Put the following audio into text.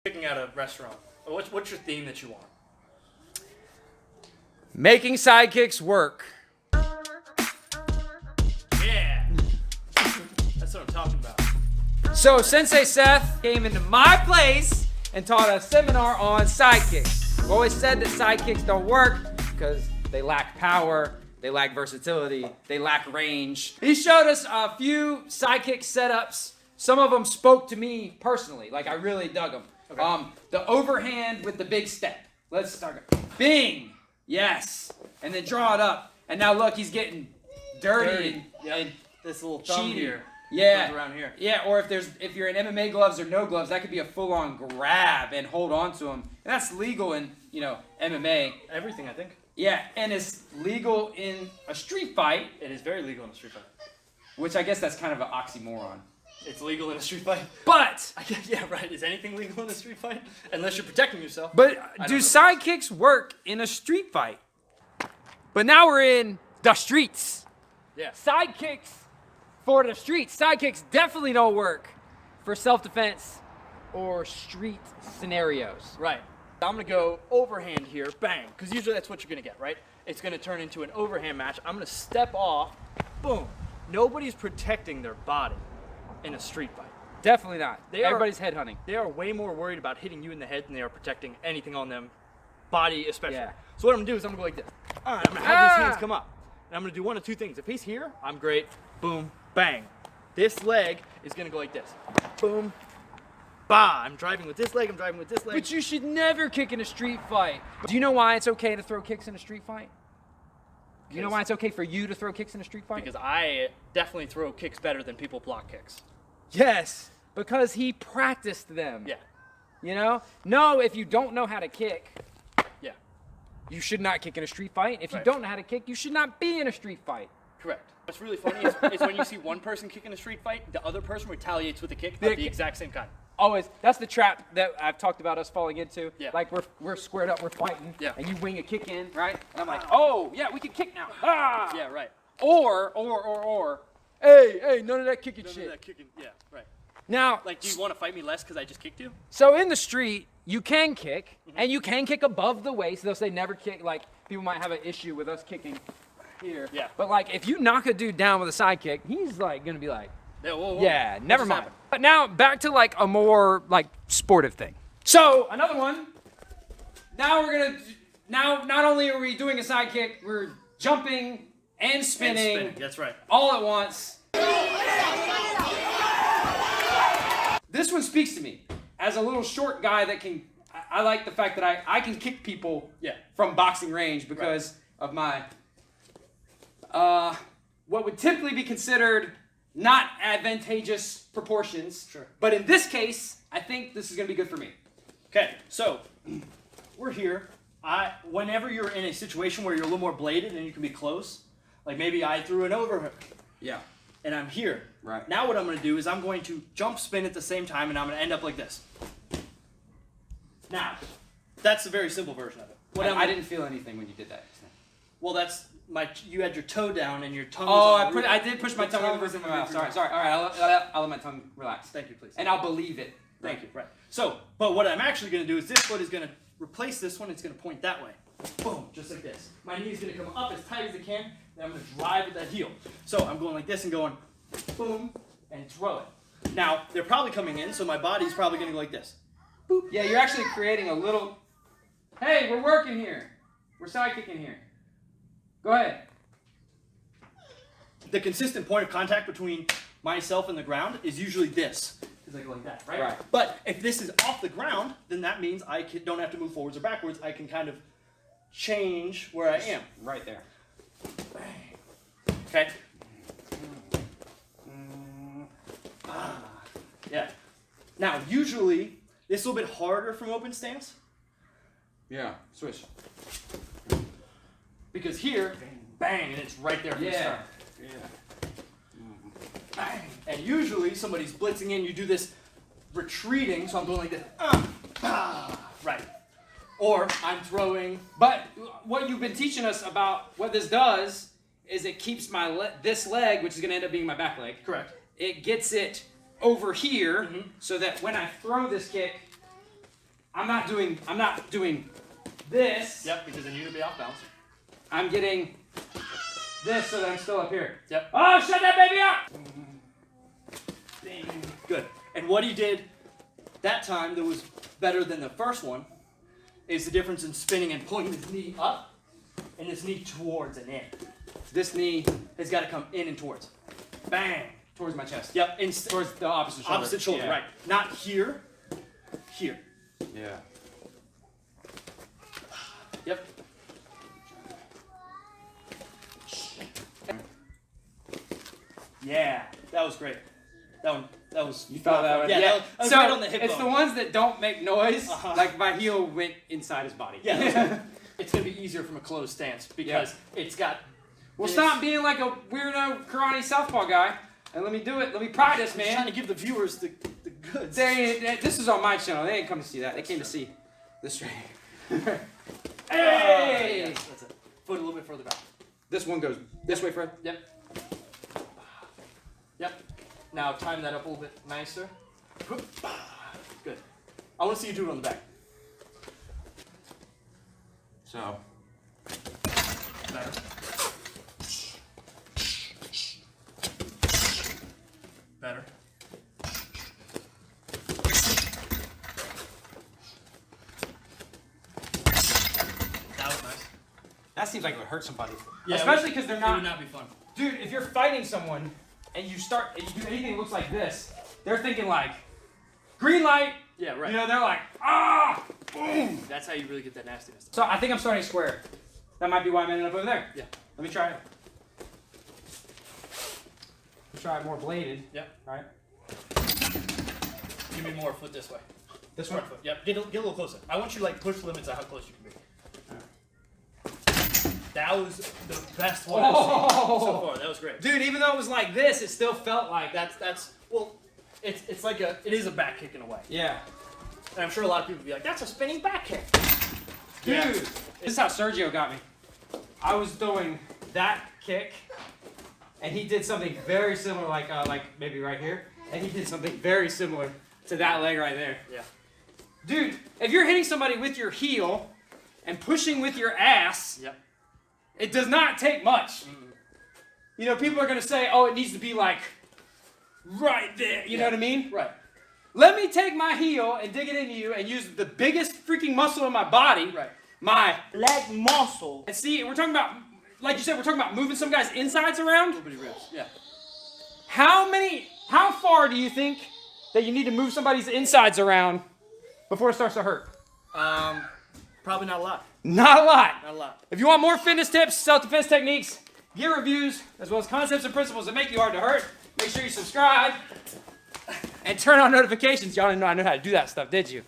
Picking out a restaurant. What's your theme that you want? Making sidekicks work. Yeah. That's what I'm talking about. So Sensei Seth came into my place and taught a seminar on sidekicks. I've always said that sidekicks don't work because they lack power, they lack versatility, they lack range. He showed us a few sidekick setups. Some of them spoke to me personally. Like, I really dug them. Okay. The overhand with the big step. Let's start. Bing! Yes. And then draw it up. And now look, he's getting dirty. And this little thumb cheating. here. Yeah. Around here. Yeah, or if you're in MMA gloves or no gloves, that could be a full-on grab and hold on to him. And that's legal in, MMA. Everything, I think. Yeah, and it's legal in a street fight. It is very legal in a street fight. Which I guess that's kind of an oxymoron. It's legal in a street fight? But! Yeah, right. Is anything legal in a street fight? Unless you're protecting yourself. But do sidekicks work in a street fight? But now we're in the streets. Yeah. Sidekicks for the streets. Sidekicks definitely don't work for self-defense or street scenarios. Right. I'm going to go overhand here, bang, because usually that's what you're going to get, right? It's going to turn into an overhand match. I'm going to step off, boom. Nobody's protecting their body in a street fight. Definitely not. Everybody's head hunting. They are way more worried about hitting you in the head than they are protecting anything on them, body especially. Yeah. So what I'm going to do is I'm going to go like this. All right, I'm going to have these hands come up. And I'm going to do one of two things. If he's here, I'm great. Boom, bang. This leg is going to go like this. Boom, bah. I'm driving with this leg, I'm driving with this leg. But you should never kick in a street fight. Do you know why it's okay to throw kicks in a street fight? Do you know why it's okay for you to throw kicks in a street fight? Because I definitely throw kicks better than people block kicks. Yes, because he practiced them. Yeah. No, if you don't know how to kick, yeah, you should not kick in a street fight. If right. you don't know how to kick, you should not be in a street fight. Correct. What's really funny is when you see one person kick in a street fight, the other person retaliates with a kick of the exact same kind. Always. That's the trap that I've talked about us falling into. Yeah. Like we're squared up, we're fighting, yeah. and you wing a kick in, right? And I'm like, oh, yeah, we can kick now. Ah! Yeah, right. Or, hey, none of that kicking shit. None of that kicking, yeah, right. Now, like, do you want to fight me less because I just kicked you? So in the street, you can kick, and you can kick above the waist. They'll say never kick, like, people might have an issue with us kicking here. Yeah. But, like, if you knock a dude down with a side kick, he's, like, going to be like, yeah, whoa. Yeah, never mind. But now, back to, like, a more, like, sportive thing. So, another one. Now we're going to, not only are we doing a side kick, we're jumping and spinning. That's right. All at once. This one speaks to me. As a little short guy that can, I like the fact that I can kick people from boxing range because of my, what would typically be considered not advantageous proportions. Sure. But in this case, I think this is going to be good for me. Okay, so we're here. Whenever you're in a situation where you're a little more bladed and you can be close, like maybe I threw an overhook. Yeah. And I'm here. Right. Now what I'm going to do is I'm going to jump spin at the same time and I'm going to end up like this. Now, that's a very simple version of it. I didn't feel anything when you did that. Well, that's you had your toe down and your tongue was was I did push my tongue in the roof of my mouth. Sorry. All right, I'll let my tongue relax. Thank you, please. And I'll believe it. Thank you. Right. So, but what I'm actually going to do is this foot is going to replace this one. It's going to point that way. Boom, just like this. My knee's going to come up as tight as it can. Then I'm going to drive with that heel. So I'm going like this and going boom and throw it. Now, they're probably coming in, so my body's probably going to go like this. Boop. Yeah, you're actually creating a little, hey, we're working here. We're sidekicking here. Go ahead. The consistent point of contact between myself and the ground is usually this. Because I go like that, right? Right. But if this is off the ground, then that means I don't have to move forwards or backwards. I can kind of change where I am. Right there. Okay? Yeah. Now, usually, this is a little bit harder from open stance. Yeah, switch. Because here, bang, and it's right there from the start. Yeah. Bang. And usually, somebody's blitzing in, you do this retreating, so I'm going like this. Right. Or I'm throwing. But what you've been teaching us about what this does is it keeps this leg, which is going to end up being my back leg. Correct. It gets it over here so that when I throw this kick, I'm not doing this. Yep, because then you're gonna be off balance. I'm getting this so that I'm still up here. Yep. Oh, shut that baby up! Good. And what he did that time that was better than the first one is the difference in spinning and pulling his knee up and his knee towards and in. This knee has got to come in and towards. Bang! Towards my chest. Yep. Towards the opposite shoulder. Opposite shoulder, Yeah. right. Not here. Here. Yeah. Yep. Yeah, that was great. That was. You felt that one? Yeah, that was so right on the hip it's bone. the ones that don't make noise. Uh-huh. Like my heel went inside his body. Yeah. It's gonna be easier from a closed stance because it's got. Well, stop being like a weirdo karate southpaw guy and let me do it. Let me practice, I'm just man. trying to give the viewers the goods. This is on my channel. They didn't come to see that. They came to see this training. Hey! Hey! That's it. Foot a little bit further back. This one goes this way, Fred. Yep. Yep. Now time that up a little bit nicer. Good. I want to see you do it on the back. So. Better. Better. That was nice. That seems like it would hurt somebody. Yeah, especially because they're It not. would not be fun. Dude, if you're fighting someone and you do anything that looks like this, they're thinking like, green light. Yeah, right. You know, they're like, ah, boom. That's how you really get that nastiness. So I think I'm starting square. That might be why I'm ending up over there. Yeah. Let me try it. Try it more bladed. Yep. All right. Give me more foot this way. This one. Front foot. Yep. Get a little closer. I want you to like push limits of how close you can be. That was the best one I've seen so far. That was great. Dude, even though it was like this, it still felt like That's well, it's like it is a back kick in a way. Yeah. And I'm sure a lot of people would be like, that's a spinning back kick. Dude, Yeah. this is how Sergio got me. I was doing that kick, and he did something very similar, like maybe right here, and he did something very similar to that leg right there. Yeah. Dude, if you're hitting somebody with your heel and pushing with your ass, Yep. it does not take much. You know, people are gonna say, oh, it needs to be like right there. You know what I mean? Right. Let me take my heel and dig it into you and use the biggest freaking muscle in my body, Right. my Leg muscle. And see, we're talking about, like you said, we're talking about moving some guys' insides around. Little bitty ribs. Yeah. How far do you think that you need to move somebody's insides around before it starts to hurt? Probably not a lot. Not a lot. Not a lot. If you want more fitness tips, self-defense techniques, gear reviews, as well as concepts and principles that make you hard to hurt, make sure you subscribe and turn on notifications. Y'all didn't know I knew how to do that stuff, did you?